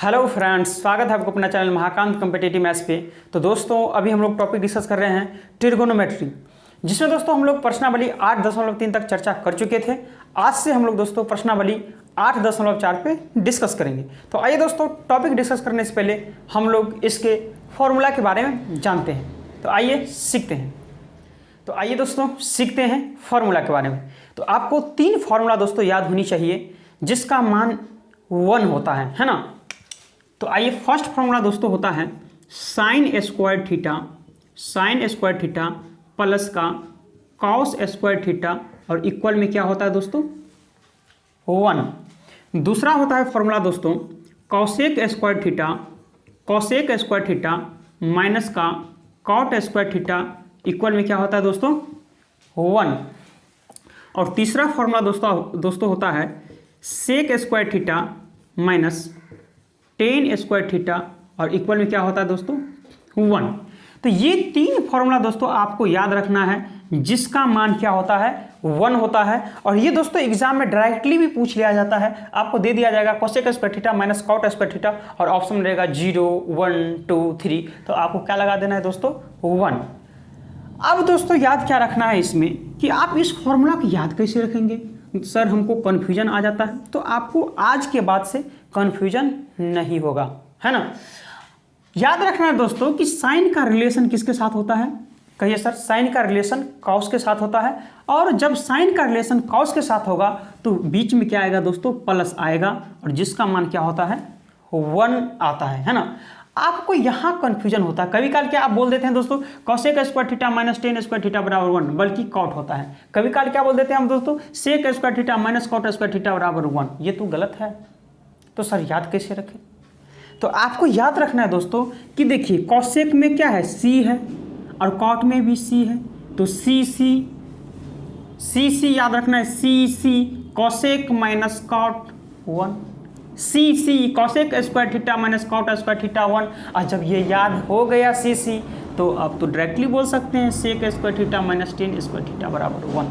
Hello friends, स्वागत है आपको अपना चैनल महाकांत कॉम्पिटिटिव मैथ्स पे। तो दोस्तों अभी हम लोग टॉपिक डिस्कस कर रहे हैं ट्रिगोनोमेट्री, जिसमें दोस्तों हम लोग प्रश्नावली 8.3 तक चर्चा कर चुके थे। आज से हम लोग दोस्तों प्रश्नावली 8.4 पे डिस्कस करेंगे। तो आइए दोस्तों, टॉपिक डिस्कस करने से पहले हम लोग इसके फॉर्मूला के बारे में जानते हैं। तो आइए सीखते हैं। तो आइए दोस्तों सीखते हैं फॉर्मूला के बारे में। तो आपको 3 फॉर्मूला दोस्तों याद होनी चाहिए जिसका मान 1 होता है ना। तो आइए, फर्स्ट फॉर्मूला दोस्तों होता है साइन स्क्वायर थीटा प्लस का कॉस स्क्वायर थीटा और इक्वल में क्या होता है दोस्तों 1। दूसरा होता है फॉर्मूला दोस्तों कॉसेक स्क्वायर थीटा माइनस का कॉट स्क्वायर थीटा इक्वल में क्या होता है दोस्तों 1। और तीसरा फॉर्मूला दोस्तों होता है sec square theta minus tan square theta और इक्वल में क्या होता है दोस्तों 1। तो ये 3 फॉर्मूला दोस्तों आपको याद रखना है जिसका मान क्या होता है 1 होता है। और ये दोस्तों एग्जाम में डायरेक्टली भी पूछ लिया जाता है। आपको दे दिया जाएगा cosec square theta minus cot square theta और ऑप्शन में रहेगा 0 1 2 3। तो आपको क्या लगा देना है दोस्तों 1। अब दोस्तों याद क्या रखना है इसमें कि आप इस फॉर्मूला को याद कैसे रखेंगे। सर हमको कन्फ्यूजन आ जाता है, तो आपको आज के बाद से कन्फ्यूजन नहीं होगा, है ना। याद रखना है दोस्तों कि साइन का रिलेशन किसके साथ होता है। कहिए सर, साइन का रिलेशन कॉस के साथ होता है। और जब साइन का रिलेशन कॉस के साथ होगा तो बीच में क्या आएगा दोस्तों प्लस आएगा और जिसका मान क्या होता है 1 आता है ना। आपको यहाँ कंफ्यूजन होता है। कभी काल क्या आप बोल देते हैं दोस्तों cosec square theta minus tan square theta बराबर 1, बल्कि कॉट होता है। कभी काल क्या बोल देते हैं हम दोस्तों sec square theta minus cot square theta बराबर 1। ये तो गलत है। तो सर याद कैसे रखें। तो आपको याद रखना है दोस्तों कि देखिए कॉसेक में क्या है c है और कॉट में भी c है। तो सी याद रखना है सी कॉसेक माइनस कॉट 1, सी cosec square theta minus cot square theta 1। और जब ये याद हो गया सी तो आप तो डायरेक्टली बोल सकते हैं sec square theta minus tan square theta बराबर 1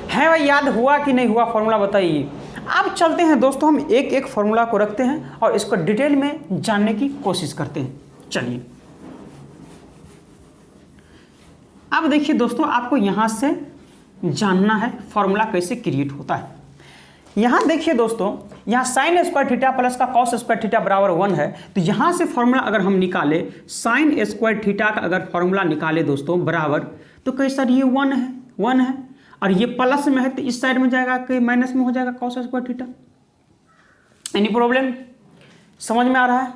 है। भाई याद हुआ कि नहीं हुआ फॉर्मूला बताइए। अब चलते हैं दोस्तों, हम एक एक फॉर्मूला को रखते हैं और इसको डिटेल में जानने की कोशिश करते हैं। चलिए अब देखिए दोस्तों, आपको यहां से जानना है फॉर्मूला कैसे क्रिएट होता है। यहां देखिए दोस्तों, यहां साइन स्क्वायर थीटा प्लस का कॉस स्क्वायर थीटा बराबर 1 है। तो यहां से फॉर्मूला अगर हम निकाले साइन स्क्वायर थीटा का अगर फॉर्मूला निकाले दोस्तों बराबर, तो कहीं सर ये 1 है और ये प्लस में है तो इस साइड में जाएगा कि माइनस में हो जाएगा cos square theta. Any problem समझ में आ रहा है।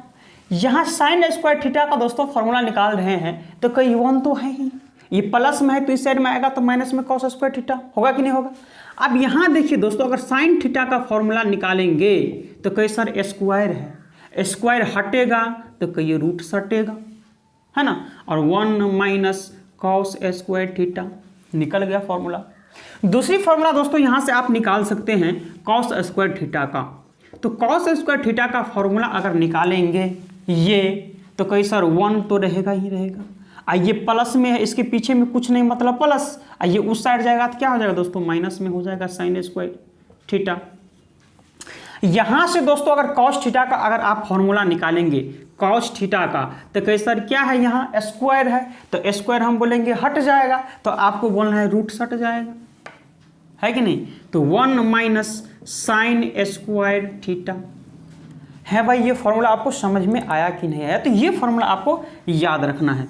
यहां साइन स्क्वायर थीटा का दोस्तों फॉर्मूला निकाल रहे हैं तो कहीं 1 तो है ही, ये प्लस में है तो इस साइड में आएगा तो माइनस में कॉस स्क्वायर थीटा होगा कि नहीं होगा। अब यहां देखिए दोस्तों, अगर साइन थीटा का फॉर्मूला निकालेंगे तो कहीं सर स्क्वायर है, स्क्वायर हटेगा तो कहीं रूट सटेगा, है ना। और 1 माइनस कॉस स्क्वायर थीटा निकल गया फॉर्मूला। दूसरी फॉर्मूला दोस्तों यहां से आप निकाल सकते हैं कॉस स्क्वायर थीटा का। तो कॉस स्क्वायर थीटा का फॉर्मूला अगर निकालेंगे ये तो कहीं सर 1 तो रहेगा ही रहेगा। ये प्लस में है, इसके पीछे में कुछ नहीं मतलब प्लस। ये उस साइड जाएगा तो क्या हो जाएगा दोस्तों माइनस में हो जाएगा साइन स्क्वायर थीटा। यहां से दोस्तों अगर कॉस थीटा का अगर आप फॉर्मूला निकालेंगे कॉस थीटा का तो कहीं सर क्या है यहाँ स्क्वायर है तो स्क्वायर हम बोलेंगे हट जाएगा, तो आपको बोलना है रूट सट जाएगा, है कि नहीं। तो 1 माइनस साइन स्क्वायर थीटा है। भाई ये फॉर्मूला आपको समझ में आया कि नहीं आया। तो ये फॉर्मूला आपको याद रखना है।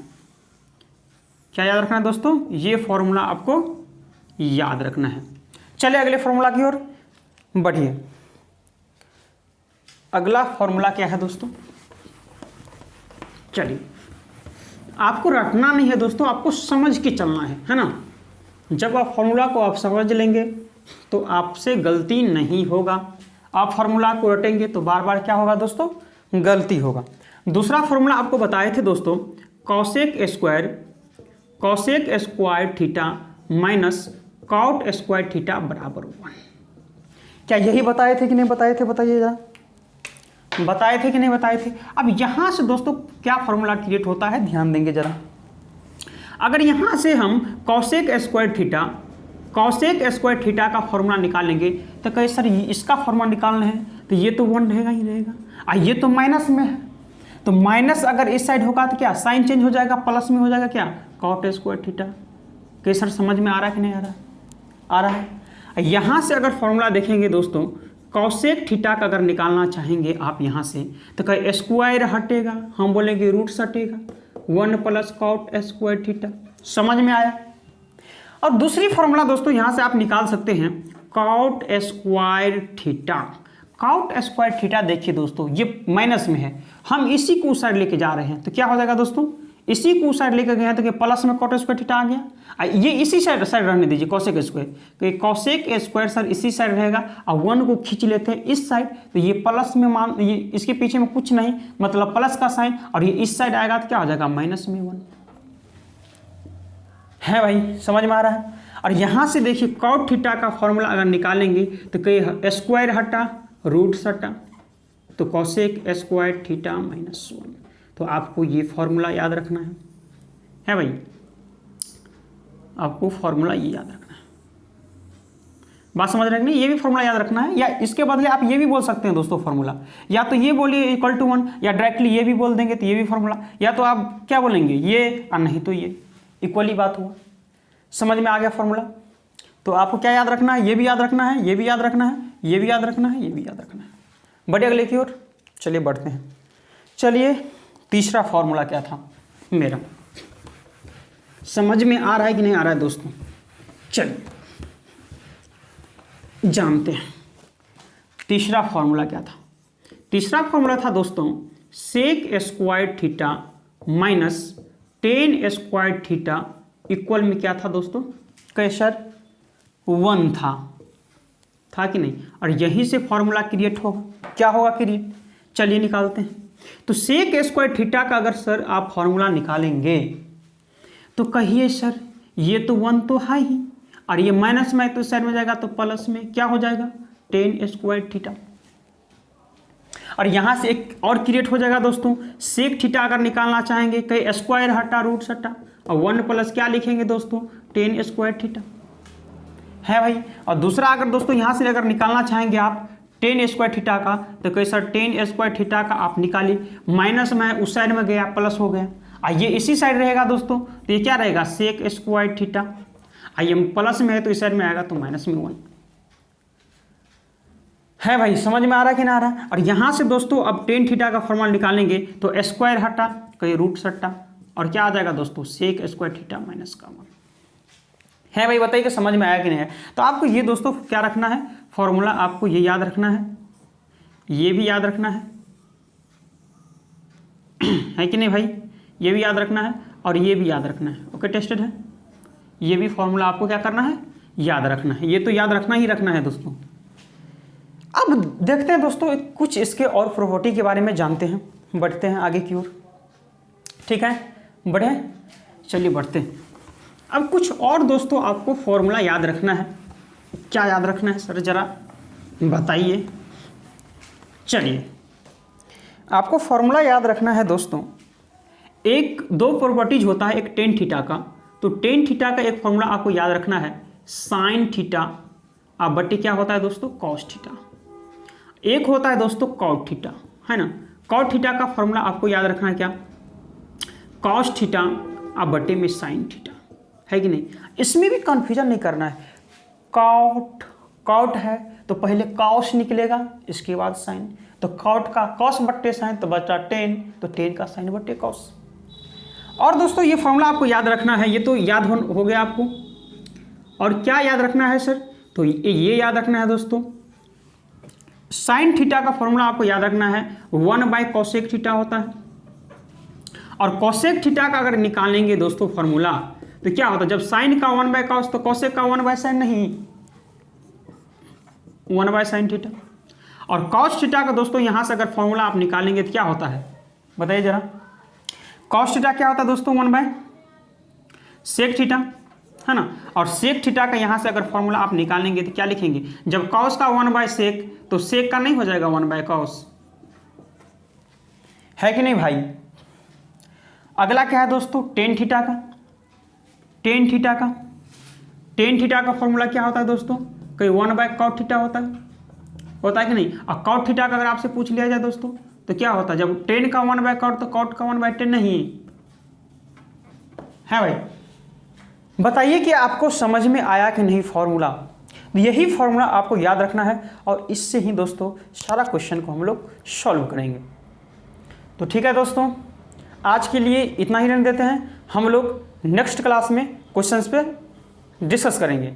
क्या याद रखना है दोस्तों, ये फॉर्मूला आपको याद रखना है। चलिए अगले फॉर्मूला की ओर बढ़िए। अगला फॉर्मूला क्या है दोस्तों, चलिए आपको रटना नहीं है दोस्तों, आपको समझ के चलना है ना। जब आप फॉर्मूला को आप समझ लेंगे तो आपसे गलती नहीं होगा। आप फॉर्मूला को रटेंगे तो बार बार क्या होगा दोस्तों गलती होगा। दूसरा फॉर्मूला आपको बताए थे दोस्तों cosec square theta minus cot square theta बराबर 1। क्या यही बताए थे कि नहीं बताए थे, बताइए जरा, बताए थे कि नहीं बताए थे। अब यहां से दोस्तों क्या फॉर्मूला क्रिएट होता है ध्यान देंगे जरा। अगर यहां से हम cosec square theta cosec square theta का फॉर्मूला निकालेंगे तो कहे सर इसका फॉर्मूला निकालना है तो ये तो 1 रहेगा ही रहेगा, और ये तो माइनस में है, तो माइनस अगर इस साइड होगा तो क्या साइन चेंज हो जाएगा, प्लस में हो जाएगा क्या कॉट स्क्वायर थीटा। कहे सर समझ में आ रहा है कि नहीं आ रहा, आ रहा है। यहाँ से अगर फॉर्मूला देखेंगे दोस्तों, कॉसेक थीटा का अगर निकालना चाहेंगे आप यहाँ से तो कहे स्क्वायर हटेगा, हम बोलेंगे रूट हटेगा, 1 प्लस कॉट स्क्वायर थीटा। समझ में आया। और दूसरी फॉर्मूला दोस्तों यहाँ से आप निकाल सकते हैं cot square theta. Cot square theta देखिए दोस्तों ये माइनस में है, हम इसी को उस साइड लेके जा रहे हैं तो क्या हो जाएगा दोस्तों, इसी को उस साइड लेके गए हैं तो प्लस में कॉट स्क्वायर थीटा आ गया। ये इसी साइड रहने दीजिए कॉसेक स्क्वायर, तो कॉसेक स्क्वायर सर इसी साइड रहेगा और 1 को खींच लेते हैं इस साइड, तो ये प्लस में मान, ये इसके पीछे में कुछ नहीं मतलब प्लस का साइन, और ये इस साइड आएगा तो क्या हो जाएगा माइनस में 1 है भाई, समझ में आ रहा है। और यहाँ से देखिए कॉट थीटा का फॉर्मूला अगर निकालेंगे तो कहीं स्क्वायर हटा रूट हटा, तो कॉसेक स्क्वायर थीटा -1, तो आपको ये फॉर्मूला याद रखना है भाई, आपको फॉर्मूला ये याद रखना है। बात समझ रहे हैं, ये भी फॉर्मूला याद रखना है, या इसके बदले आप ये भी बोल सकते हैं दोस्तों फॉर्मूला, या तो ये बोलिए =1 या डायरेक्टली ये भी बोल देंगे तो ये भी फॉर्मूला, या तो आप क्या बोलेंगे ये और नहीं तो ये, इक्वली बात हुआ। समझ में आ गया फॉर्मूला। तो आपको क्या याद रखना है, ये भी याद रखना है, ये भी याद रखना है, ये भी याद रखना है, ये भी याद रखना है। बढ़े अगले की ओर, चलिए बढ़ते हैं। चलिए तीसरा फॉर्मूला क्या था मेरा, समझ में आ रहा है कि नहीं आ रहा है दोस्तों, चलिए जानते हैं तीसरा फॉर्मूला क्या था। तीसरा फॉर्मूला था दोस्तों sec square theta minus tan square theta equal में क्या था दोस्तों, कैसर 1 था कि नहीं, और यहीं से फॉर्मूला क्रिएट होगा, क्या होगा क्रिएट, चलिए निकालते हैं। तो सेक स्क्वायर थीटा का अगर सर आप फॉर्मूला निकालेंगे तो कहिए सर ये तो 1 तो है ही, और ये माइनस में तो साइड में जाएगा तो प्लस में क्या हो जाएगा टेन स्क्वायर थीटा, और यहाँ से एक और क्रिएट हो जाएगा दोस्तों, सेक थीटा अगर निकालना चाहेंगे कहीं स्क्वायर हटा रूट हटा, और 1 प्लस क्या लिखेंगे दोस्तों टेन स्क्वायर थीटा है भाई। और दूसरा अगर दोस्तों यहाँ से अगर निकालना चाहेंगे आप टेन स्क्वायर थीटा का तो कहीं सर टेन स्क्वायर थीटा का आप निकालिए, माइनस में उस साइड में गया प्लस हो गया, और ये इसी साइड रहेगा दोस्तों तो ये क्या रहेगा सेक स्क्वायर थीटा, और ये प्लस में है तो इस साइड में आएगा तो माइनस में 1 है भाई। समझ में आ रहा है कि ना आ रहा है। और यहाँ से दोस्तों अब टेन थीटा का फॉर्मूला निकालेंगे तो स्क्वायर हटा कहीं रूट हटा, और क्या आ जाएगा दोस्तों सेक स्क्वायर थीटा -1 है भाई। बताइए कि समझ में आया कि नहीं है। तो आपको ये दोस्तों क्या रखना है फॉर्मूला, आपको ये याद रखना है, ये भी याद रखना है कि नहीं भाई, ये भी याद रखना है और ये भी याद रखना है। ओके टेस्टेड है, ये भी फॉर्मूला आपको क्या करना है याद रखना है, ये तो याद रखना ही रखना है दोस्तों। अब देखते हैं दोस्तों कुछ इसके और प्रॉपर्टी के बारे में जानते हैं, बढ़ते हैं आगे की ओर, ठीक है बढ़े, चलिए बढ़ते हैं। अब कुछ और दोस्तों आपको फॉर्मूला याद रखना है, क्या याद रखना है सर जरा बताइए। चलिए आपको फॉर्मूला याद रखना है दोस्तों, एक दो प्रॉपर्टीज होता है एक टेन थीटा का, तो टेन थीटा का एक फॉर्मूला आपको याद रखना है साइन थीटा अब बट्टी क्या होता है दोस्तों कॉस थीटा, एक होता है दोस्तों कॉट थीटा है ना। कॉट थीटा का फॉर्मूला आपको याद रखना है क्या कॉस थीटा अब बट्टे में साइन थीटा है कि नहीं। इसमें भी कन्फ्यूजन नहीं करना है, कॉट है तो पहले कॉस निकलेगा इसके बाद साइन, तो कॉट का कॉस बट्टे साइन तो बचा टेन, तो टेन का साइन बट्टे कॉस। और दोस्तों ये फॉर्मूला आपको याद रखना है, ये तो याद हो गया आपको। और क्या याद रखना है सर, तो ये याद रखना है दोस्तों साइन थीटा का फॉर्मूला आपको याद रखना है 1/कोसेक थीटा होता है। और कोसेक थीटा का अगर निकालेंगे दोस्तों फॉर्मूला तो क्या होता है, जब साइन का 1/कॉस तो कोसेक का 1/साइन नहीं 1/साइन थीटा। और कॉस थीटा का दोस्तों यहां से अगर फॉर्मूला आप निकालेंगे तो क्या होता है बताइए जरा, कॉस थीटा क्या होता है दोस्तों 1/सेक थीटा है ना। और सेक थीटा का यहां से अगर फॉर्मूला आप निकालेंगे तो क्या लिखेंगे, जब कॉस का 1/सेक तो सेक का नहीं हो जाएगा 1/कॉस है कि नहीं भाई। अगला क्या है दोस्तों टेन थीटा का, टेन थीटा का फॉर्मूला क्या होता है दोस्तों? कहीं 1/cot थीटा होता है कि नहीं? और cot थीटा का अगर आपसे पूछ लिया जाए दोस्तों तो क्या होता है? जब टेन का 1/cot तो cot का 1/10 नहीं है भाई। बताइए कि आपको समझ में आया कि नहीं फॉर्मूला? यही फॉर्मूला आपको याद रखना है और इससे ही दोस्तों सारा क्वेश्चन को हम लोग सॉल्व करेंगे। तो ठीक है दोस्तों, आज के लिए इतना ही रहने देते हैं। हम लोग नेक्स्ट क्लास में क्वेश्चंस पे डिस्कस करेंगे।